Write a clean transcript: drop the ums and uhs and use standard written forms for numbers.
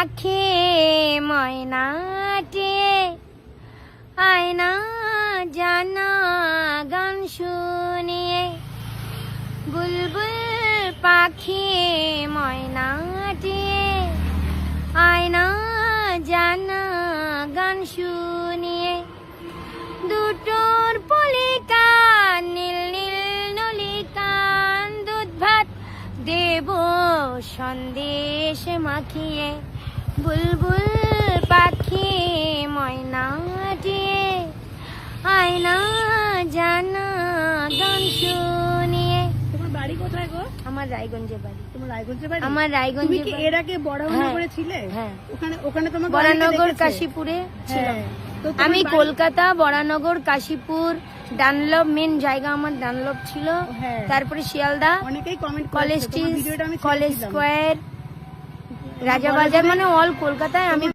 পাখি ময়নাটি আয়না জানা গান শুনিয়ে বুলবুল পাখি ময়নাটি আয়না জানা গান শুনিয়ে দুটোর পলিকান নীল নীল নলিকান দুধ ভাত দেব সন্দেশ মাখিয়ে বুলবুল পাখি ময়নাটি আয়না জানা গান শুনিয়ে। তোমার বাড়ি কোথায় গো? আমার রায়গঞ্জে বাড়ি। তোমার রায়গঞ্জে বাড়ি? আমার রায়গঞ্জে। তুমি কি এর আগে বড়ানগরে ছিলে? হ্যাঁ। ওখানে তোমার বড়ানগর কাশীপুরে ছিল। আমি কলকাতা, বড়ানগর, কাশীপুর, ডানলপ মেন জায়গা আমার ডানলপ ছিল। তারপরে শিয়ালদা, অনেকেই কমেন্ট কলেজ করেছে, তোমার ভিডিওটা আমি কলেজ স্কোয়ার, রাজাবাজার, মানে অল কলকাতায় আমি